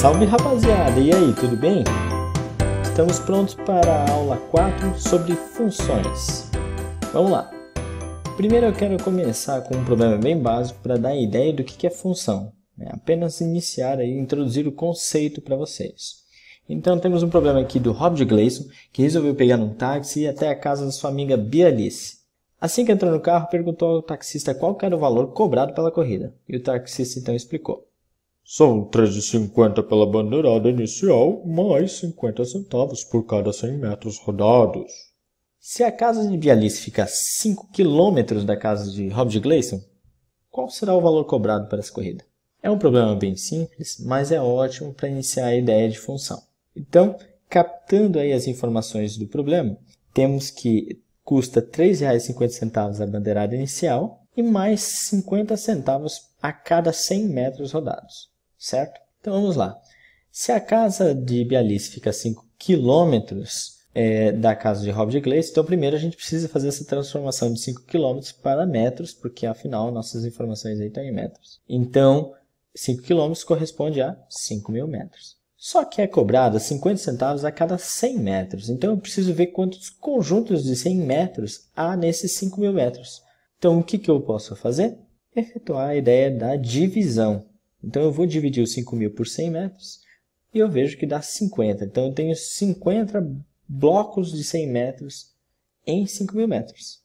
Salve rapaziada, e aí, tudo bem? Estamos prontos para a aula 4 sobre funções. Vamos lá! Primeiro eu quero começar com um problema bem básico para dar ideia do que é função. Apenas iniciar aí, introduzir o conceito para vocês. Então temos um problema aqui do Rob Gleison, que resolveu pegar um táxi e ir até a casa da sua amiga Bia Alice. Assim que entrou no carro, perguntou ao taxista qual era o valor cobrado pela corrida. E o taxista então explicou. São R$ 13,50 pela bandeirada inicial, mais 50 centavos por cada 100 metros rodados. Se a casa de Bia Alice fica a 5 km da casa de Rob Gleison, qual será o valor cobrado para essa corrida? É um problema bem simples, mas é ótimo para iniciar a ideia de função. Então, captando aí as informações do problema, temos que custa R$ 3,50 a bandeirada inicial e mais 50 centavos a cada 100 metros rodados. Certo? Então vamos lá. Se a casa de Bia Alice fica a 5 km da casa de Rob Gleison, então primeiro a gente precisa fazer essa transformação de 5 km para metros, porque afinal nossas informações aí estão em metros. Então 5 km corresponde a 5.000 metros. Só que é cobrado 50 centavos a cada 100 metros. Então eu preciso ver quantos conjuntos de 100 metros há nesses 5.000 metros. Então o que eu posso fazer? Efetuar a ideia da divisão. Então eu vou dividir os 5.000 por 100 metros e eu vejo que dá 50. Então eu tenho 50 blocos de 100 metros em 5.000 metros.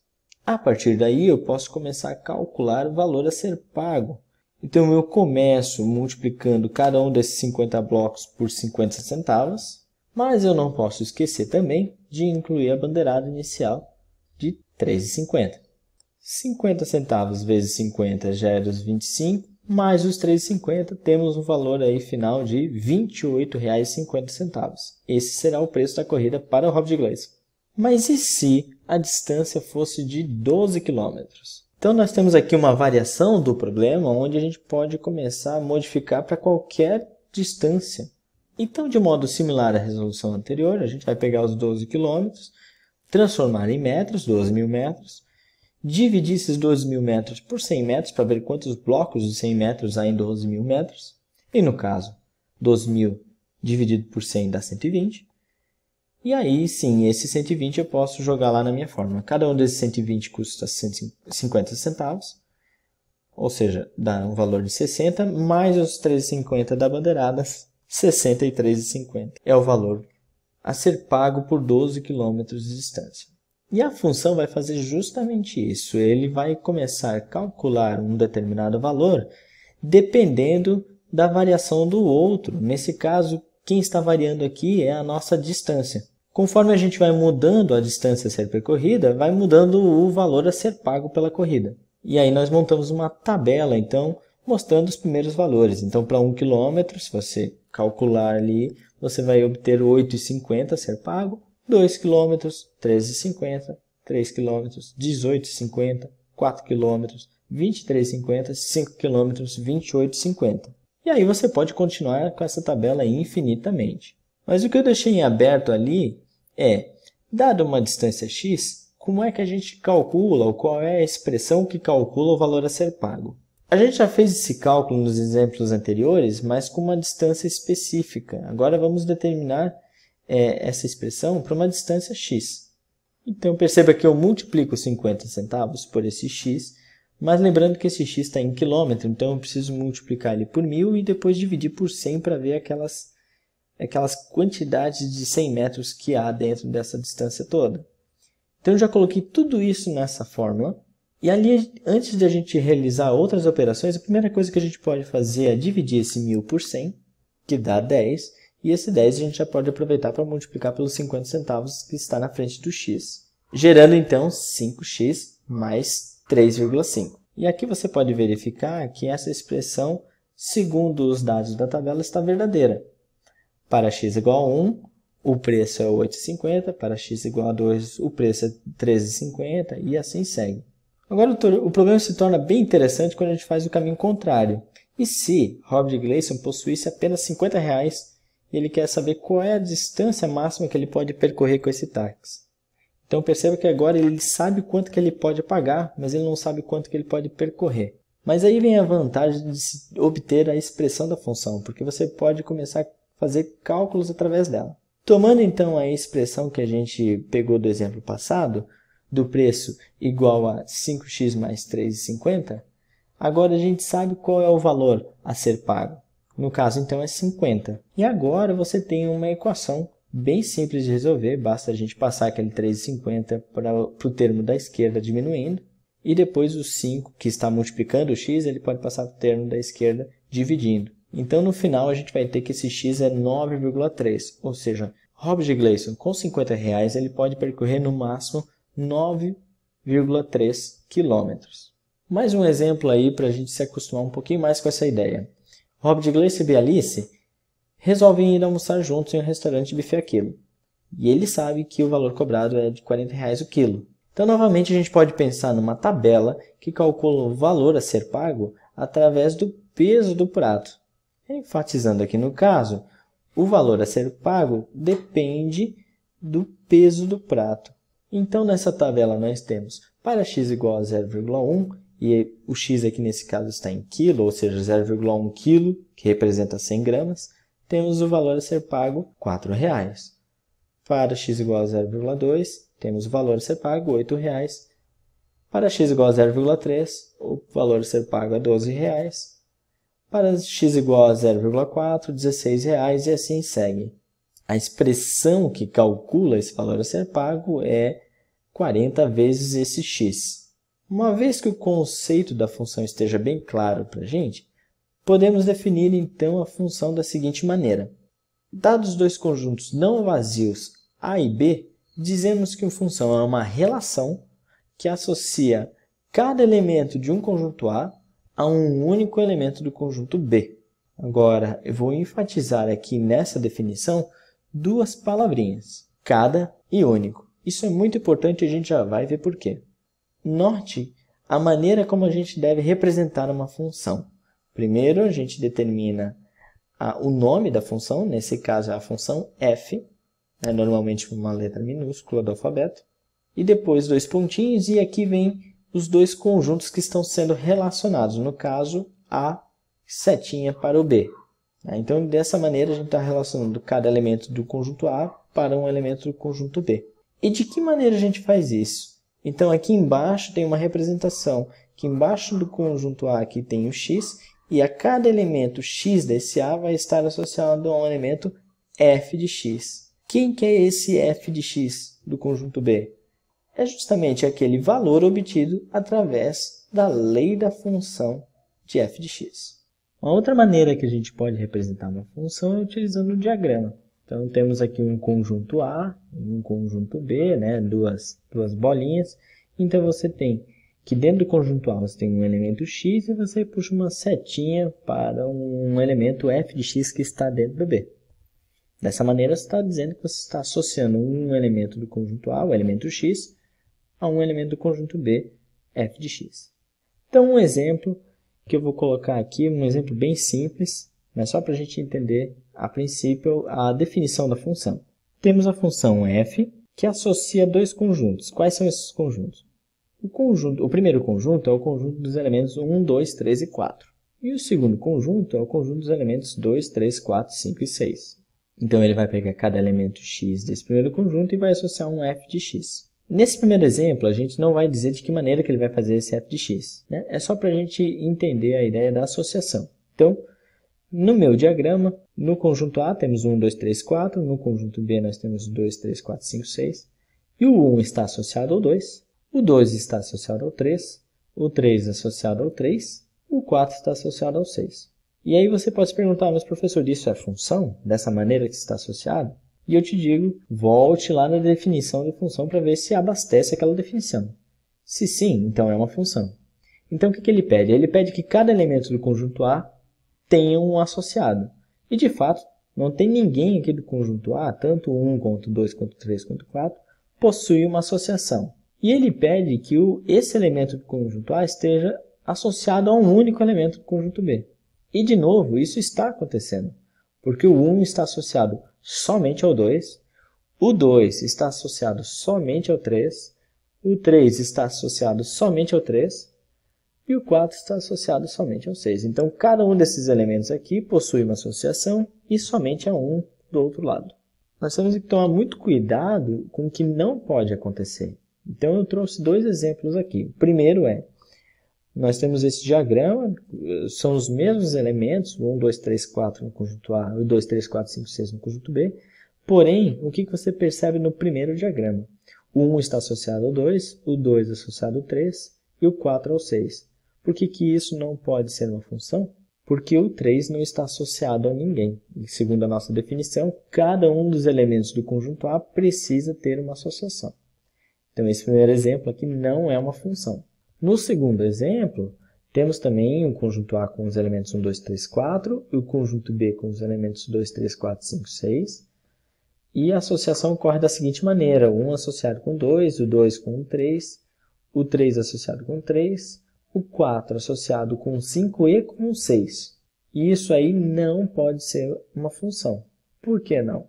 A partir daí eu posso começar a calcular o valor a ser pago. Então eu começo multiplicando cada um desses 50 blocos por 50 centavos, mas eu não posso esquecer também de incluir a bandeirada inicial de R$ 3,50. 50 centavos vezes 50 gera os 25. Mais os 3,50, temos um valor aí final de R$ 28,50. Esse será o preço da corrida para o Rob Gleison. Mas e se a distância fosse de 12 km? Então nós temos aqui uma variação do problema, onde a gente pode começar a modificar para qualquer distância. Então, de modo similar à resolução anterior, a gente vai pegar os 12 km, transformar em metros, 12.000 metros, dividir esses 12.000 metros por 100 metros para ver quantos blocos de 100 metros há em 12.000 metros. E no caso, 12.000 dividido por 100 dá 120. E aí sim, esse 120 eu posso jogar lá na minha fórmula. Cada um desses 120 custa 50 centavos, ou seja, dá um valor de 60, mais os 3,50 da bandeirada, 63,50. É o valor a ser pago por 12 km de distância. E a função vai fazer justamente isso. Ele vai começar a calcular um determinado valor dependendo da variação do outro. Nesse caso, quem está variando aqui é a nossa distância. Conforme a gente vai mudando a distância a ser percorrida, vai mudando o valor a ser pago pela corrida. E aí nós montamos uma tabela, então, mostrando os primeiros valores. Então, para 1 km, se você calcular ali, você vai obter 8,50 a ser pago. 2 km, 13,50, 3 km, 18,50, 4 km, 23,50, 5 km, 28,50. E aí você pode continuar com essa tabela infinitamente. Mas o que eu deixei em aberto ali é, dada uma distância x, como é que a gente calcula, ou qual é a expressão que calcula o valor a ser pago? A gente já fez esse cálculo nos exemplos anteriores, mas com uma distância específica. Agora vamos determinar essa expressão para uma distância x. Então perceba que eu multiplico 50 centavos por esse x, mas lembrando que esse x está em quilômetro, então eu preciso multiplicar ele por 1.000 e depois dividir por 100 para ver aquelas quantidades de 100 metros que há dentro dessa distância toda. Então eu já coloquei tudo isso nessa fórmula, e ali antes de a gente realizar outras operações, a primeira coisa que a gente pode fazer é dividir esse 1.000 por 100, que dá 10, e esse 10 a gente já pode aproveitar para multiplicar pelos 50 centavos que está na frente do x. Gerando então 5x mais 3,5. E aqui você pode verificar que essa expressão, segundo os dados da tabela, está verdadeira. Para x igual a 1, o preço é 8,50. Para x igual a 2, o preço é 13,50 e assim segue. Agora o problema se torna bem interessante quando a gente faz o caminho contrário. E se Rob Gleison possuísse apenas R$50, e ele quer saber qual é a distância máxima que ele pode percorrer com esse táxi. Então perceba que agora ele sabe quanto que ele pode pagar, mas ele não sabe quanto que ele pode percorrer. Mas aí vem a vantagem de se obter a expressão da função, porque você pode começar a fazer cálculos através dela. Tomando então a expressão que a gente pegou do exemplo passado, do preço igual a 5x mais 3,50, agora a gente sabe qual é o valor a ser pago. No caso, então, é 50. E agora você tem uma equação bem simples de resolver, basta a gente passar aquele 3,50 para o termo da esquerda diminuindo, e depois o 5, que está multiplicando o x, ele pode passar para o termo da esquerda dividindo. Então, no final, a gente vai ter que esse x é 9,3, ou seja, Robert Gleason, com R$50, ele pode percorrer no máximo 9,3 quilômetros. Mais um exemplo aí para a gente se acostumar um pouquinho mais com essa ideia. Robert Gleason e Alice resolvem ir almoçar juntos em um restaurante de buffet a quilo. E ele sabe que o valor cobrado é de R$40 o quilo. Então, novamente, a gente pode pensar numa tabela que calcula o valor a ser pago através do peso do prato. Enfatizando aqui no caso, o valor a ser pago depende do peso do prato. Então, nessa tabela nós temos para x igual a 0,1, e o x aqui nesse caso está em quilo, ou seja, 0,1 quilo, que representa 100 gramas, temos o valor a ser pago R$4. Para x igual a 0,2, temos o valor a ser pago R$8. Para x igual a 0,3, o valor a ser pago é R$12. Para x igual a 0,4, R$16 e assim segue. A expressão que calcula esse valor a ser pago é 40 vezes esse x. Uma vez que o conceito da função esteja bem claro para a gente, podemos definir então a função da seguinte maneira. Dados dois conjuntos não vazios A e B, dizemos que a função é uma relação que associa cada elemento de um conjunto A a um único elemento do conjunto B. Agora, eu vou enfatizar aqui nessa definição duas palavrinhas, cada e único. Isso é muito importante e a gente já vai ver por quê. Note a maneira como a gente deve representar uma função. Primeiro, a gente determina o nome da função, nesse caso é a função f, normalmente uma letra minúscula do alfabeto, e depois dois pontinhos, e aqui vem os dois conjuntos que estão sendo relacionados, no caso, a setinha para o B. Então, dessa maneira, a gente está relacionando cada elemento do conjunto A para um elemento do conjunto B. E de que maneira a gente faz isso? Então, aqui embaixo tem uma representação, que embaixo do conjunto A aqui tem o x, e a cada elemento x desse A vai estar associado a um elemento f de x. Quem que é esse f de x do conjunto B? É justamente aquele valor obtido através da lei da função de f de x. Uma outra maneira que a gente pode representar uma função é utilizando o diagrama. Então, temos aqui um conjunto A e um conjunto B, duas bolinhas. Então, você tem que dentro do conjunto A você tem um elemento x e você puxa uma setinha para um elemento f de x que está dentro do B. Dessa maneira, você está dizendo que você está associando um elemento do conjunto A, o elemento x, a um elemento do conjunto B, f de x. Então, um exemplo que eu vou colocar aqui, um exemplo bem simples, mas só para a gente entender, a princípio, a definição da função. Temos a função f, que associa dois conjuntos. Quais são esses conjuntos? O primeiro conjunto é o conjunto dos elementos 1, 2, 3 e 4. E o segundo conjunto é o conjunto dos elementos 2, 3, 4, 5 e 6. Então, ele vai pegar cada elemento x desse primeiro conjunto e vai associar um f de x. Nesse primeiro exemplo, a gente não vai dizer de que maneira que ele vai fazer esse f de x. É só para a gente entender a ideia da associação. Então, no meu diagrama, no conjunto A temos 1, 2, 3, 4. No conjunto B nós temos 2, 3, 4, 5, 6. E o 1 está associado ao 2. O 2 está associado ao 3. O 3 associado ao 3. O 4 está associado ao 6. E aí você pode se perguntar, mas professor, isso é função? Dessa maneira que está associado? E eu te digo, volte lá na definição de função para ver se abastece aquela definição. Se sim, então é uma função. Então o que ele pede? Ele pede que cada elemento do conjunto A tenha um associado. E de fato, não tem ninguém aqui do conjunto A, tanto 1 quanto 2, quanto 3, quanto 4, possui uma associação. E ele pede que esse elemento do conjunto A esteja associado a um único elemento do conjunto B. E de novo, isso está acontecendo, porque o 1 está associado somente ao 2, o 2 está associado somente ao 3, o 3 está associado somente ao 3, e o 4 está associado somente ao 6. Então, cada um desses elementos aqui possui uma associação e somente a um do outro lado. Nós temos que tomar muito cuidado com o que não pode acontecer. Então, eu trouxe dois exemplos aqui. O primeiro nós temos esse diagrama, são os mesmos elementos, 1, 2, 3, 4 no conjunto A, e 2, 3, 4, 5, 6 no conjunto B. Porém, o que você percebe no primeiro diagrama? O 1 está associado ao 2, o 2 associado ao 3 e o 4 ao 6. Por que isso não pode ser uma função? Porque o 3 não está associado a ninguém. E, segundo a nossa definição, cada um dos elementos do conjunto A precisa ter uma associação. Então, esse primeiro exemplo aqui não é uma função. No segundo exemplo, temos também o conjunto A com os elementos 1, 2, 3, 4 e o conjunto B com os elementos 2, 3, 4, 5, 6. E a associação ocorre da seguinte maneira: o 1 associado com 2, o 2 com o 3, o 3 associado com o 3, o 4 associado com 5 e com 6. E isso aí não pode ser uma função. Por que não?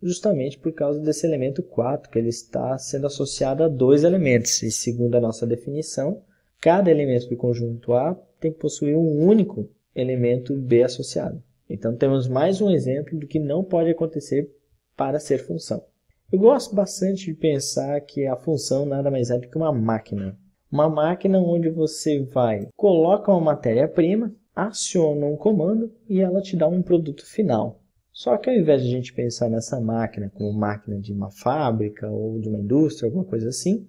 Justamente por causa desse elemento 4, que ele está sendo associado a dois elementos. E segundo a nossa definição, cada elemento do conjunto A tem que possuir um único elemento B associado. Então, temos mais um exemplo do que não pode acontecer para ser função. Eu gosto bastante de pensar que a função nada mais é do que uma máquina. Uma máquina onde você coloca uma matéria-prima, aciona um comando e ela te dá um produto final. Só que ao invés de a gente pensar nessa máquina como máquina de uma fábrica ou de uma indústria, alguma coisa assim,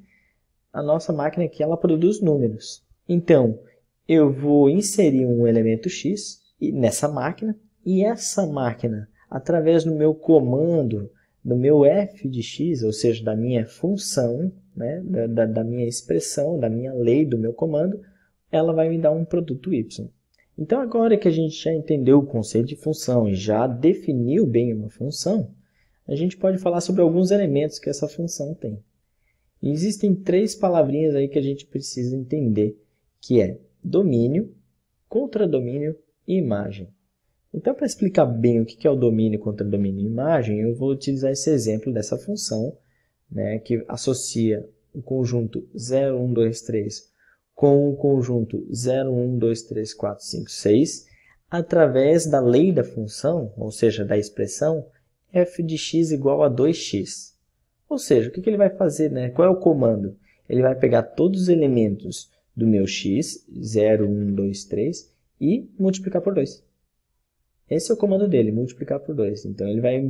a nossa máquina aqui ela produz números. Então, eu vou inserir um elemento X nessa máquina e essa máquina, através do meu comando, do meu f de x, ou seja, da minha função, né, da minha expressão, da minha lei, do meu comando, ela vai me dar um produto y. Então, agora que a gente já entendeu o conceito de função e já definiu bem uma função, a gente pode falar sobre alguns elementos que essa função tem. E existem três palavrinhas aí que a gente precisa entender, que é domínio, contradomínio e imagem. Então, para explicar bem o que é o domínio, contradomínio e imagem, eu vou utilizar esse exemplo dessa função, né, que associa o conjunto 0, 1, 2, 3 com o conjunto 0, 1, 2, 3, 4, 5, 6, através da lei da função, ou seja, da expressão f de x igual a 2x. Ou seja, o que ele vai fazer, né? Qual é o comando? Ele vai pegar todos os elementos do meu x, 0, 1, 2, 3, e multiplicar por 2. Esse é o comando dele, multiplicar por 2. Então, ele vai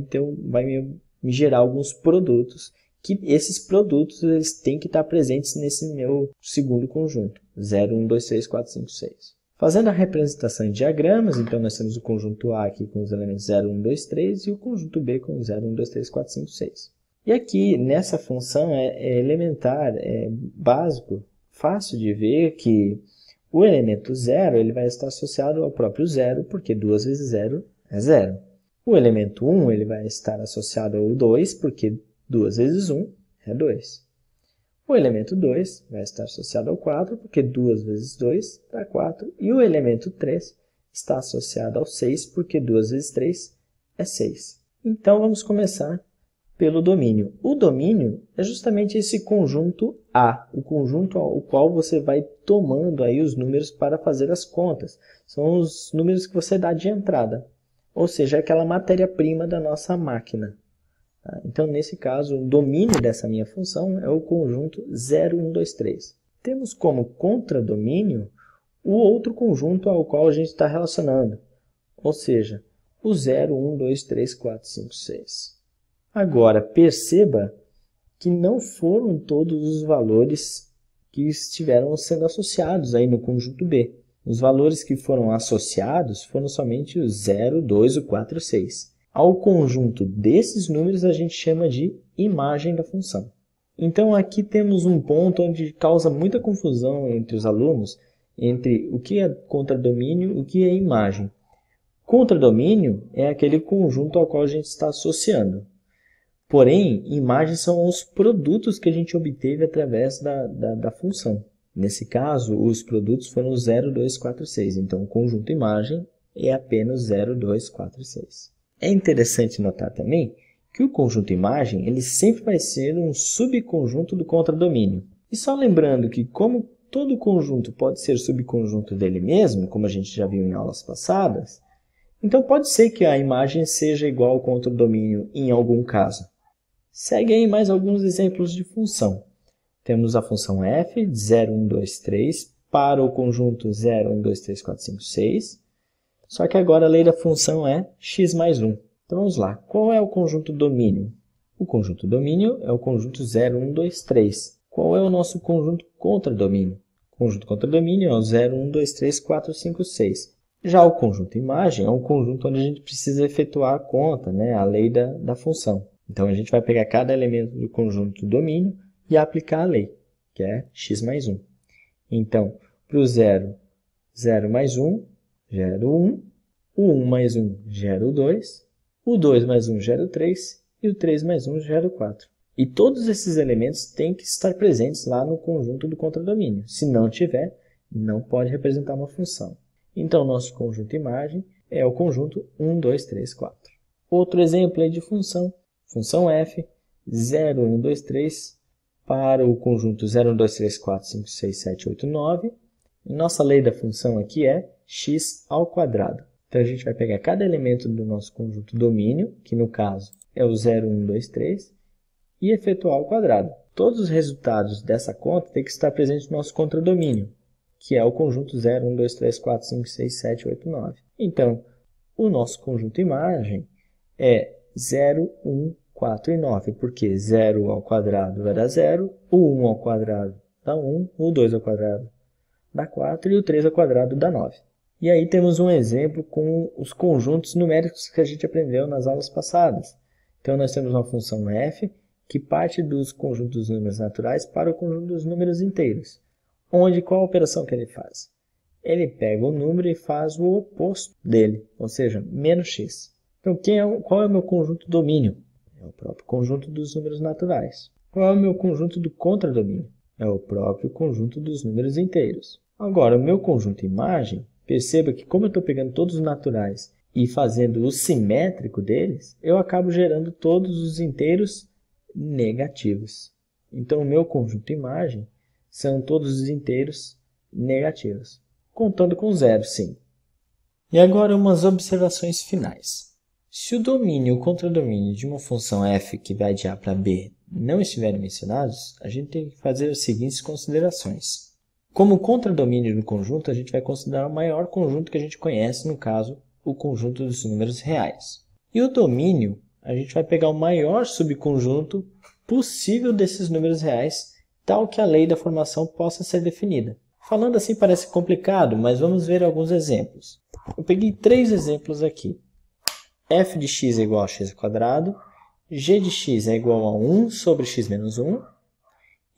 me gerar alguns produtos, que esses produtos eles têm que estar presentes nesse meu segundo conjunto, 0, 1, 2, 3, 4, 5, 6. Fazendo a representação em diagramas, então nós temos o conjunto A aqui com os elementos 0, 1, 2, 3 e o conjunto B com 0, 1, 2, 3, 4, 5, 6. E aqui, nessa função, é elementar, é básico, fácil de ver que o elemento 0 ele vai estar associado ao próprio 0, porque 2 vezes 0 é 0. O elemento 1 ele vai estar associado ao 2, porque 2 vezes 1 é 2. O elemento 2 vai estar associado ao 4, porque 2 vezes 2 dá 4. E o elemento 3 está associado ao 6, porque 2 vezes 3 é 6. Então, vamos começar pelo domínio. O domínio é justamente esse conjunto A, o conjunto ao qual você vai tomando aí os números para fazer as contas. São os números que você dá de entrada, ou seja, aquela matéria-prima da nossa máquina. Então, nesse caso, o domínio dessa minha função é o conjunto 0, 1, 2, 3. Temos como contradomínio o outro conjunto ao qual a gente está relacionando, ou seja, o 0, 1, 2, 3, 4, 5, 6. Agora, perceba que não foram todos os valores que estiveram sendo associados aí no conjunto B. Os valores que foram associados foram somente o 0, 2, o 4 e o 6. Ao conjunto desses números a gente chama de imagem da função. Então aqui temos um ponto onde causa muita confusão entre os alunos, entre o que é contradomínio e o que é imagem. Contradomínio é aquele conjunto ao qual a gente está associando. Porém, imagens são os produtos que a gente obteve através da função. Nesse caso, os produtos foram 0, 2, 4, 6. Então, o conjunto imagem é apenas 0, 2, 4 e 6. É interessante notar também que o conjunto imagem ele sempre vai ser um subconjunto do contradomínio. E só lembrando que como todo conjunto pode ser subconjunto dele mesmo, como a gente já viu em aulas passadas, então pode ser que a imagem seja igual ao contradomínio em algum caso. Segue aí mais alguns exemplos de função. Temos a função f de 0, 1, 2, 3 para o conjunto 0, 1, 2, 3, 4, 5, 6. Só que agora a lei da função é x mais 1. Então vamos lá. Qual é o conjunto domínio? O conjunto domínio é o conjunto 0, 1, 2, 3. Qual é o nosso conjunto contradomínio? O conjunto contradomínio é o 0, 1, 2, 3, 4, 5, 6. Já o conjunto imagem é um conjunto onde a gente precisa efetuar a conta, a lei da função. Então a gente vai pegar cada elemento do conjunto domínio e aplicar a lei, que é x mais 1. Então, para o 0, 0 mais 1 gera o 1, o 1 mais 1 gera o 2, o 2 mais 1 gera o 3 e o 3 mais 1 gera o 4. E todos esses elementos têm que estar presentes lá no conjunto do contradomínio. Se não tiver, não pode representar uma função. Então, nosso conjunto imagem é o conjunto 1, 2, 3, 4. Outro exemplo aí de função. Função f, 0, 1, 2, 3, para o conjunto 0, 1, 2, 3, 4, 5, 6, 7, 8, 9. Nossa lei da função aqui é x ao quadrado. Então, a gente vai pegar cada elemento do nosso conjunto domínio, que no caso é o 0, 1, 2, 3, e efetuar ao quadrado. Todos os resultados dessa conta têm que estar presentes no nosso contradomínio, que é o conjunto 0, 1, 2, 3, 4, 5, 6, 7, 8, 9. Então, o nosso conjunto imagem é 0, 1, 4 e 9, porque 0 ao quadrado vai dar 0, o 1 ao quadrado dá 1, o 2 ao quadrado dá 4 e o 3 ao quadrado dá 9. E aí temos um exemplo com os conjuntos numéricos que a gente aprendeu nas aulas passadas. Então, nós temos uma função f que parte dos conjuntos dos números naturais para o conjunto dos números inteiros. Onde, qual a operação que ele faz? Ele pega o número e faz o oposto dele, ou seja, menos x. Então, qual é o meu conjunto domínio? É o próprio conjunto dos números naturais. Qual é o meu conjunto do contradomínio? É o próprio conjunto dos números inteiros. Agora, o meu conjunto imagem, perceba que como eu estou pegando todos os naturais e fazendo o simétrico deles, eu acabo gerando todos os inteiros negativos. Então, o meu conjunto imagem são todos os inteiros negativos, contando com zero, sim. E agora umas observações finais. Se o domínio e o contradomínio de uma função f que vai de a para b não estiverem mencionados, a gente tem que fazer as seguintes considerações. Como contradomínio do conjunto, a gente vai considerar o maior conjunto que a gente conhece, no caso, o conjunto dos números reais. E o domínio, a gente vai pegar o maior subconjunto possível desses números reais, tal que a lei da formação possa ser definida. Falando assim parece complicado, mas vamos ver alguns exemplos. Eu peguei 3 exemplos aqui. f de x é igual a x², g de x é igual a 1 sobre x menos 1,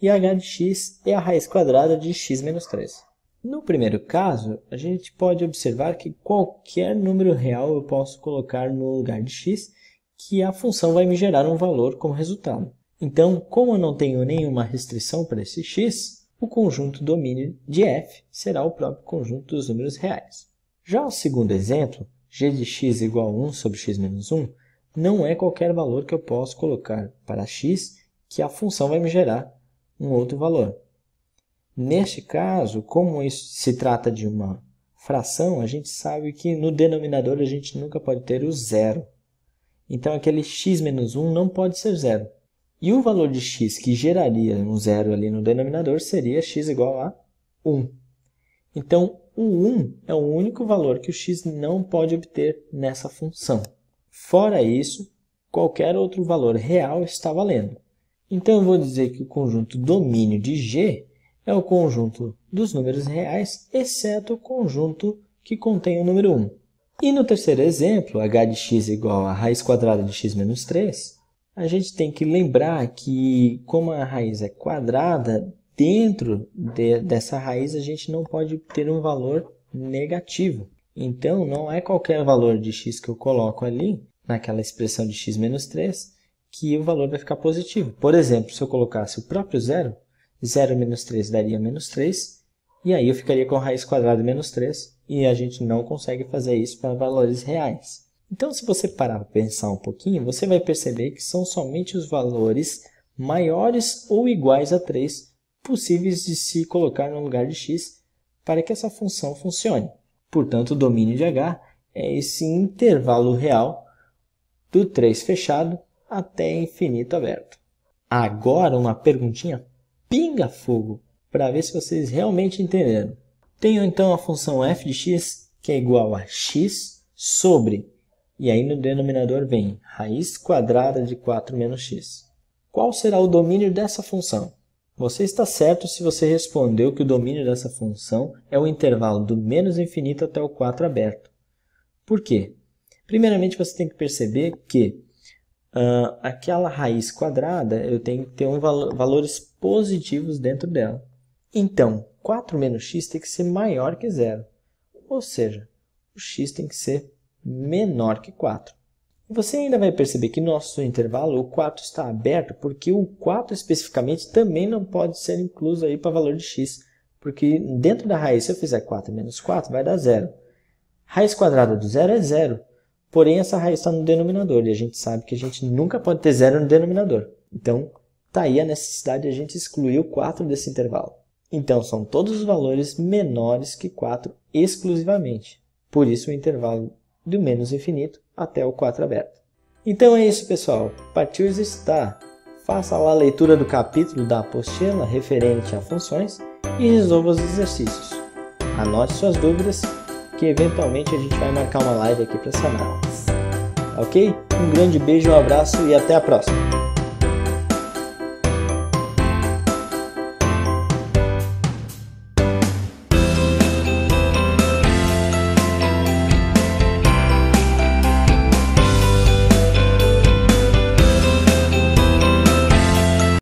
e h de x é a raiz quadrada de x menos 3. No primeiro caso, a gente pode observar que qualquer número real eu posso colocar no lugar de x, que a função vai me gerar um valor como resultado. Então, como eu não tenho nenhuma restrição para esse x, o conjunto domínio de f será o próprio conjunto dos números reais. Já o segundo exemplo, g de x igual a 1 sobre x menos 1, não é qualquer valor que eu posso colocar para x que a função vai me gerar um outro valor. Neste caso, como isso se trata de uma fração, a gente sabe que no denominador a gente nunca pode ter o zero. Então, aquele x menos 1 não pode ser zero. E o valor de x que geraria um zero ali no denominador seria x igual a 1. Então, o 1 é o único valor que o x não pode obter nessa função. Fora isso, qualquer outro valor real está valendo. Então, eu vou dizer que o conjunto domínio de G é o conjunto dos números reais, exceto o conjunto que contém o número 1. E no terceiro exemplo, h de x igual a raiz quadrada de x menos 3, a gente tem que lembrar que, como a raiz é quadrada, dentro dessa raiz a gente não pode ter um valor negativo. Então, não é qualquer valor de x que eu coloco ali, naquela expressão de x menos 3, que o valor vai ficar positivo. Por exemplo, se eu colocasse o próprio zero, 0 menos 3 daria menos 3, e aí eu ficaria com a raiz quadrada de menos 3, e a gente não consegue fazer isso para valores reais. Então, se você parar para pensar um pouquinho, você vai perceber que são somente os valores maiores ou iguais a 3 possíveis de se colocar no lugar de x para que essa função funcione. Portanto, o domínio de H é esse intervalo real do 3 fechado até infinito aberto. Agora uma perguntinha pinga-fogo para ver se vocês realmente entenderam. Tenho então a função f de x que é igual a x sobre, e aí no denominador vem raiz quadrada de 4 menos x. Qual será o domínio dessa função? Você está certo se você respondeu que o domínio dessa função é o intervalo do menos infinito até o 4 aberto. Por quê? Primeiramente você tem que perceber que aquela raiz quadrada eu tenho que ter valores positivos dentro dela. Então, 4 menos x tem que ser maior que zero. Ou seja, o x tem que ser menor que 4. E você ainda vai perceber que no nosso intervalo o 4 está aberto porque o 4 especificamente também não pode ser incluso aí para valor de x. Porque dentro da raiz, se eu fizer 4 menos 4, vai dar zero. Raiz quadrada do zero é zero. Porém, essa raiz está no denominador e a gente sabe que a gente nunca pode ter zero no denominador. Então, está aí a necessidade de a gente excluir o 4 desse intervalo. Então, são todos os valores menores que 4 exclusivamente. Por isso, o intervalo do menos infinito até o 4 aberto. Então é isso, pessoal. Partiu exercitar. Faça lá a leitura do capítulo da apostila referente a funções e resolva os exercícios. Anote suas dúvidas, que eventualmente a gente vai marcar uma live aqui para sanar. Ok? Um grande beijo, um abraço e até a próxima!